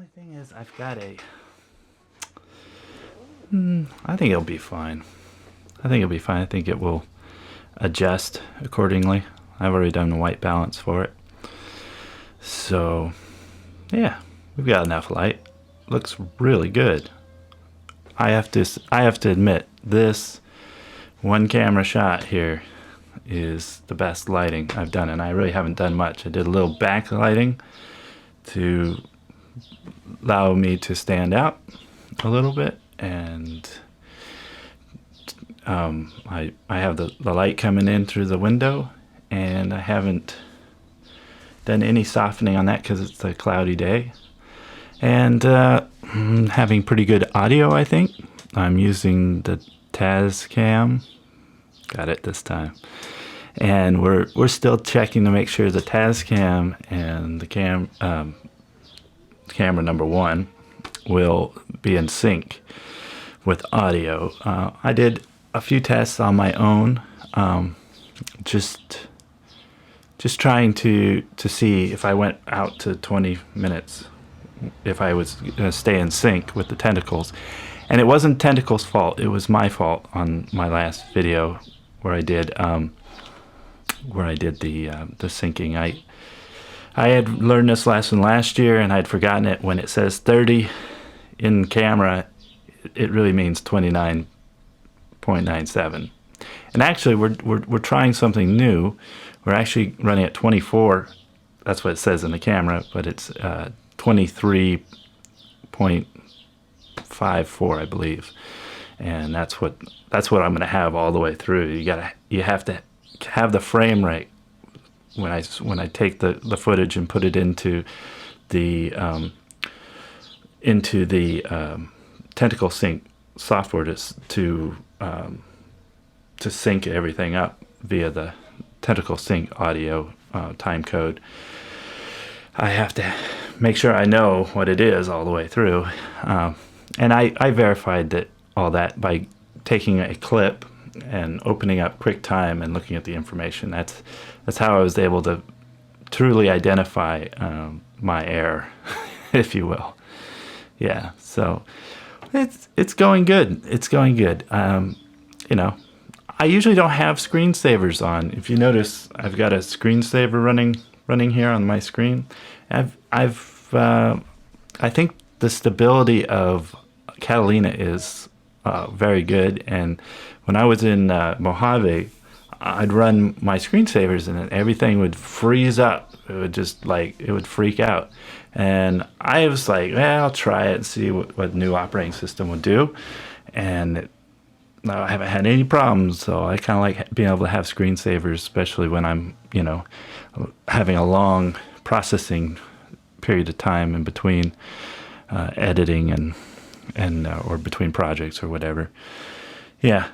only thing is I've got a... I think it'll be fine. I think it'll be fine. I think it will adjust accordingly. I've already done the white balance for it. So, yeah, we've got enough light. Looks really good. I have to admit, this one camera shot here is the best lighting I've done, and I really haven't done much. I did a little backlighting to allow me to stand out a little bit, and I have the light coming in through the window, and I haven't done any softening on that because it's a cloudy day. And having pretty good audio, I think. I'm using the Tascam. Got it this time. And we're still checking to make sure the Tascam and the camera number one will be in sync with audio. I did a few tests on my own, just trying to see if I went out to 20 minutes, if I was going to stay in sync with the Tentacles. And it wasn't Tentacles' fault, it was my fault on my last video where I did the syncing. I had learned this lesson last year, and I'd forgotten it. When it says 30 in camera, it really means 29.97. And actually, we're trying something new. We're actually running at 24. That's what it says in the camera, but it's 23.54, I believe. And that's what I'm going to have all the way through. You have to have the frame rate when I take the footage and put it into the Tentacle Sync software to sync everything up via the Tentacle Sync audio time code. I have to make sure I know what it is all the way through, and I verified all that by taking a clip and opening up QuickTime and looking at the information. That's how I was able to truly identify my error, if you will. Yeah, so it's going good. It's going good. You know, I usually don't have screensavers on. If you notice, I've got a screensaver running here on my screen. I think the stability of Catalina is very good, and when I was in Mojave, I'd run my screensavers and everything would freeze up. It would just it would freak out. And I was like, well, I'll try it and see what new operating system would do. And I haven't had any problems, so I kind of like being able to have screensavers, especially when I'm, having a long processing period of time in between editing and or between projects or whatever. Yeah,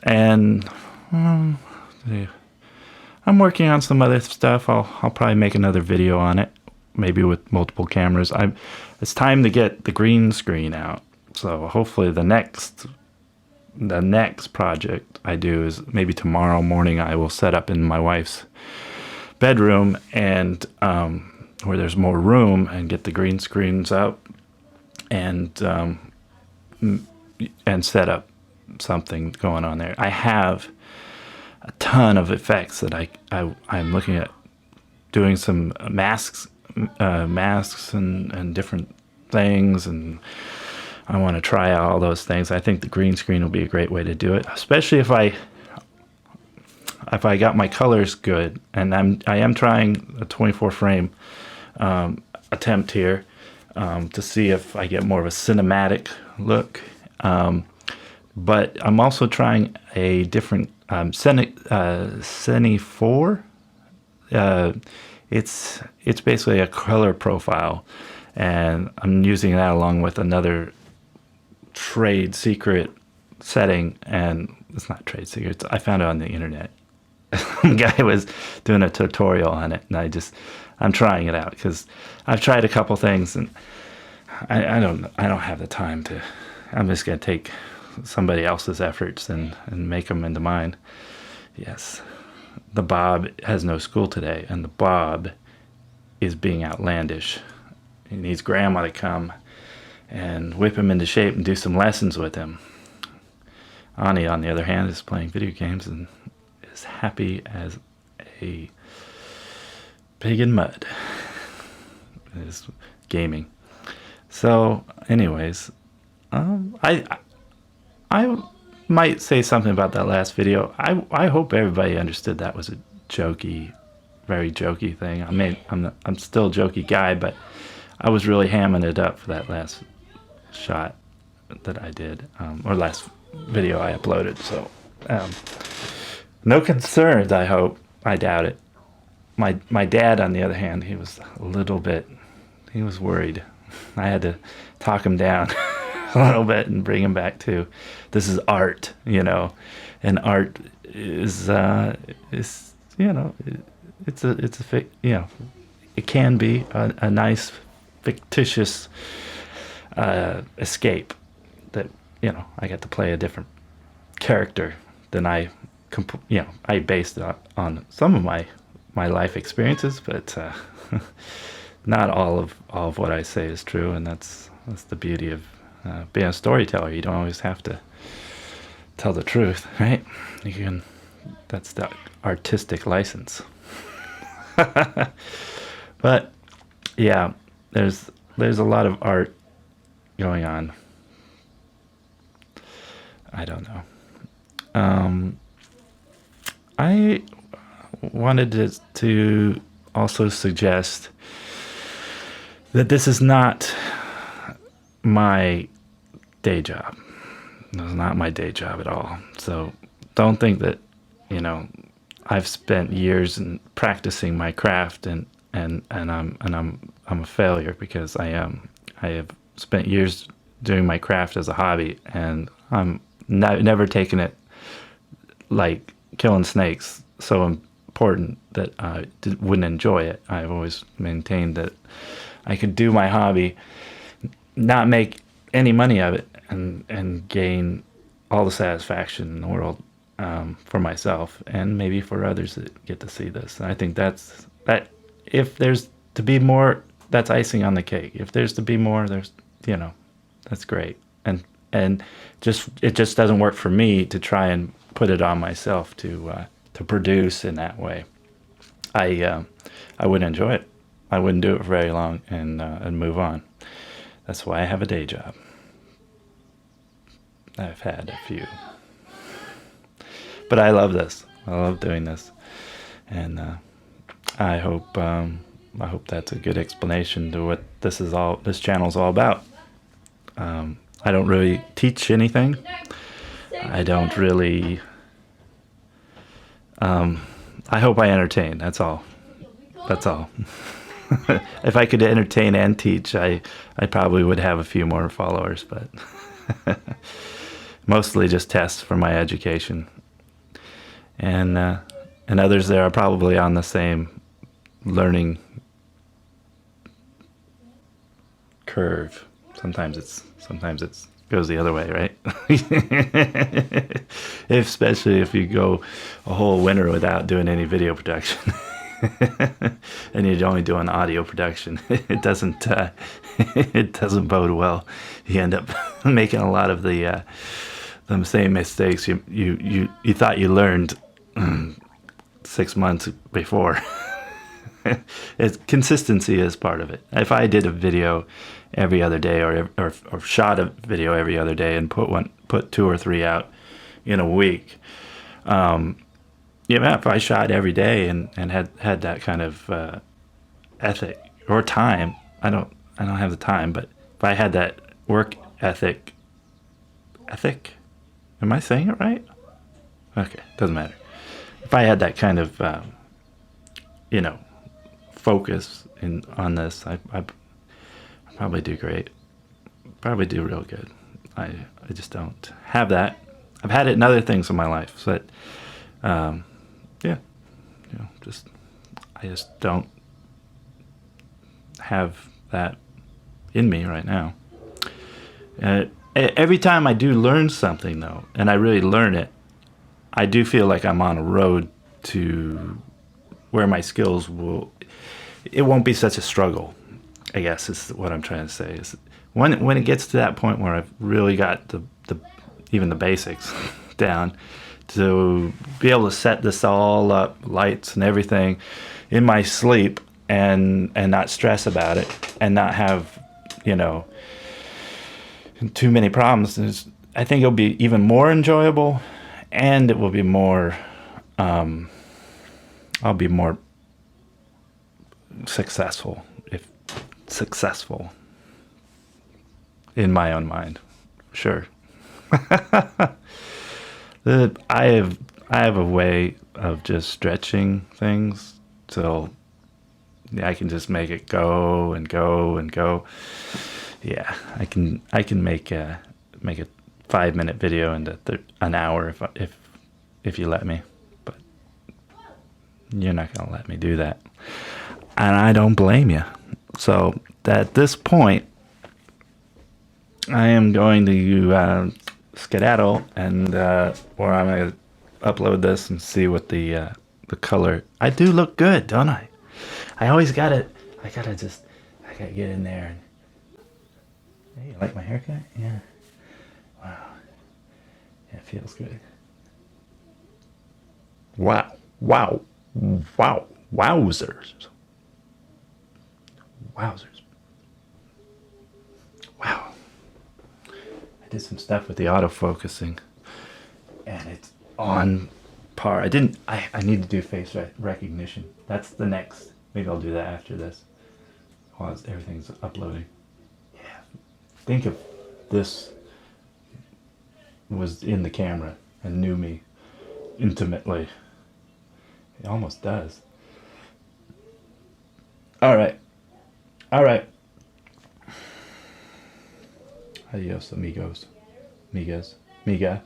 and I'm working on some other stuff. I'll probably make another video on it, maybe with multiple cameras. It's time to get the green screen out. So hopefully the next project I do is maybe tomorrow morning. I will set up in my wife's bedroom and where there's more room, and get the green screens up and set up something going on there. I have a ton of effects that I'm looking at doing some masks and different things, and I want to try out all those things. I think the green screen will be a great way to do it, especially if I got my colors good. And I am trying a 24 frame attempt here to see if I get more of a cinematic look. But I'm also trying a different Cine 4. It's basically a color profile, and I'm using that along with another trade secret setting, and it's not trade secrets. I found it on the internet. The guy was doing a tutorial on it, and I'm trying it out because I've tried a couple things, and I don't have the time to. I'm just gonna take somebody else's efforts and make them into mine. Yes, the Bob has no school today, and the Bob is being outlandish. he needs grandma to come and whip him into shape and do some lessons with him. Ani, on the other hand, is playing video games and is happy as a pig in mud. Is gaming. So, anyways, I might say something about that last video. I hope everybody understood that was a jokey, very jokey thing. I mean, I'm still a jokey guy, but I was really hamming it up for that last shot that I did, or last video I uploaded. So, no concerns, I hope. I doubt it. My dad, on the other hand, he was a little bit, he was worried. I had to talk him down a little bit and bring him back to, this is art, you know, and art is you know, it's a you know, it can be a nice fictitious escape that, you know, I get to play a different character than I based it on some of my life experiences, but not all of what I say is true, and that's the beauty of being a storyteller. You don't always have to tell the truth, right? You can. That's the artistic license. But yeah, there's a lot of art going on. I don't know. I wanted to also suggest that this is not my day job. It's not my day job at all. So don't think that, you know, I've spent years in practicing my craft and I'm a failure, because I am. I have spent years doing my craft as a hobby, and I'm never taken it like killing snakes so important that I wouldn't enjoy it. I've always maintained that I could do my hobby, not make any money of it, and gain all the satisfaction in the world for myself and maybe for others that get to see this. And I think that if there's to be more, that's icing on the cake. If there's to be more, there's, you know, that's great. And it just doesn't work for me to try and put it on myself to produce in that way. I wouldn't enjoy it. I wouldn't do it for very long and move on. That's why I have a day job. I've had a few, but I love this. I love doing this, and I hope that's a good explanation to what this channel's all about. I don't really teach anything. I don't really. I hope I entertain. That's all. That's all. If I could entertain and teach, I probably would have a few more followers, but mostly just tests for my education. And others there are probably on the same learning curve. Sometimes it's goes the other way, right? Especially if you go a whole winter without doing any video production. And you're only doing audio production. It doesn't bode well. You end up making a lot of the same mistakes you thought you learned 6 months before. Consistency is part of it. If I did a video every other day, or shot a video every other day and put 2 or 3 out in a week, if I shot every day and had that kind of ethic or time, I don't have the time, but if I had that work ethic, am I saying it right? Okay, doesn't matter. If I had that kind of focus on this, I probably do great. Probably do real good. I just don't have that. I've had it in other things in my life, so that I just don't have that in me right now. Every time I do learn something, though, and I really learn it, I do feel like I'm on a road to where my skills it won't be such a struggle. I guess is what I'm trying to say. Is when it gets to that point where I've really got the even the basics down, to be able to set this all up, lights and everything, in my sleep, and not stress about it, and not have, you know, too many problems. I think it'll be even more enjoyable, and it will be more. I'll be more successful, if successful, in my own mind. Sure. I have a way of just stretching things till I can just make it go and go and go. Yeah, I can make a 5-minute video into an hour if you let me, but you're not gonna let me do that, and I don't blame you. So at this point, I am going to skedaddle, and or I'm gonna upload this and see what the color. I do look good, don't I? I always gotta. I gotta get in there. And, hey, you like my haircut? Yeah. Wow. Yeah, it feels good. Wow. Wow. Wow. Wowzers. Wowzers. Wow. I did some stuff with the autofocusing, and it's on par. I need to do face recognition. That's the next. Maybe I'll do that after this, while everything's uploading. Yeah. Think if this was in the camera and knew me intimately. It almost does. All right. All right. Adios, amigos. Migas. Miga.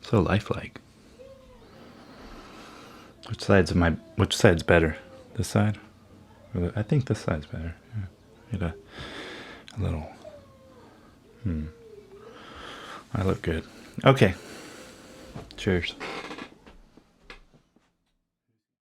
So lifelike. Which side's better? This side? I think this side's better. Yeah. Get a little. I look good. Okay. Cheers.